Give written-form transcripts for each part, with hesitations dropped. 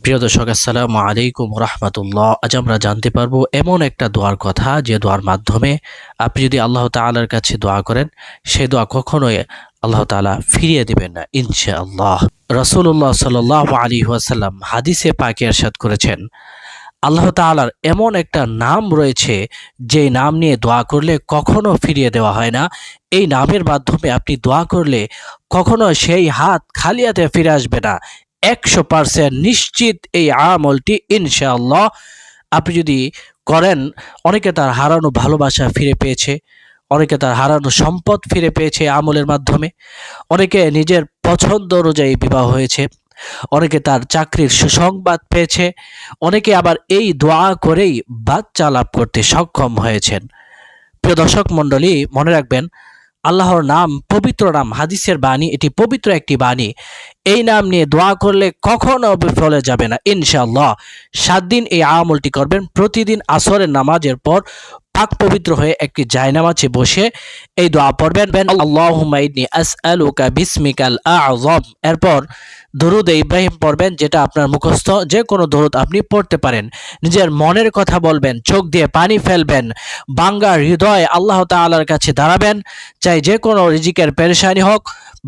প্রিয় দর্শক, আসসালামু আলাইকুম রাহমাতুল্লাহ। আজ আমরা জানতে পারবো এমন একটা দোয়ার কথা, যে দোয়ার মাধ্যমে আপনি যদি আল্লাহ তাআলার কাছে দোয়া করেন, সেই দোয়া কখনোই আল্লাহ তাআলা ফিরিয়ে দিবেন না ইনশাআল্লাহ। রাসূলুল্লাহ সাল্লাল্লাহু আলাইহি ওয়াসাল্লাম হাদিসে পাকে ইরশাদ করেছেন, আল্লাহ তাআলার এমন একটা নাম রয়েছে, যে নাম নিয়ে দোয়া করলে কখনো ফিরিয়ে দেওয়া হয় না। এই নামের মাধ্যমে আপনি দোয়া করলে কখনো সেই হাত খালি হাতে ফিরে আসবে না। 100% নিশ্চিত এই আমলটি ইনশাআল্লাহ আপনি যদি করেন। অনেকে তার হারানো ভালোবাসা ফিরে পেয়েছে, অনেকে তার হারানো সম্পদ ফিরে পেয়েছে আমলের মাধ্যমে, অনেকে নিজের পছন্দ অনুযায়ী বিবাহ হয়েছে, অনেকে তার চাকরির সুসংবাদ পেয়েছে, অনেকে আবার এই দোয়া করেই বাচ্চা লাভ করতে সক্ষম হয়েছেন। প্রিয় দর্শক মণ্ডলী, মনে রাখবেন, আল্লাহর নাম পবিত্র নাম, হাদিসের বাণী, এটি পবিত্র একটি বাণী। এই নাম নিয়ে দোয়া করলে কখনো বিফলে যাবে না ইনশাআল্লাহ। 7 দিন এই আমলটি করবেন। প্রতিদিন আসরের নামাজের পর পাক পবিত্র হয়ে একটি জায়নামাজে বসে এই দোয়া পড়বেন, আল্লাহুম্মা ইন্নী আসআলুকা বিসমিকাল আযম। এরপর দরুদ ইব্রাহিম পড়বেন, যেটা আপনার মুখস্থ যে কোনো দরুদ আপনি পড়তে পারেন। নিজের মনের কথা বলবেন, চোখ দিয়ে পানি ফেলবেন, বাঙ্গা হৃদয় আল্লাহ তাআলার কাছে দাঁড়াবেন। চাই যে কোনো রিজিকের পেরেশানি হোক,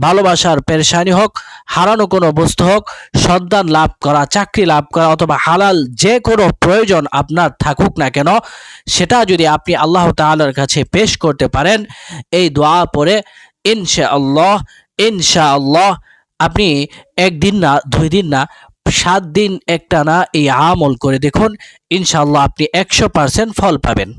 ভালোবাসার পেরেশানি হোক, হারানো কোনো বস্তু হোক, সন্তান লাভ করা, চাকরি লাভ করা, অথবা হালাল যে কোনো প্রয়োজন আপনার থাকুক না কেন, সেটা যদি আপনি আল্লাহ তাআলার কাছে পেশ করতে পারেন এই দোয়া পড়ে, ইনশাআল্লাহ ইনশাআল্লাহ আপনি 1 দিন না 2 দিন না 7 দিন একটানা এই আমল করে দেখুন, ইনশাআল্লাহ আপনি 100% ফল পাবেন।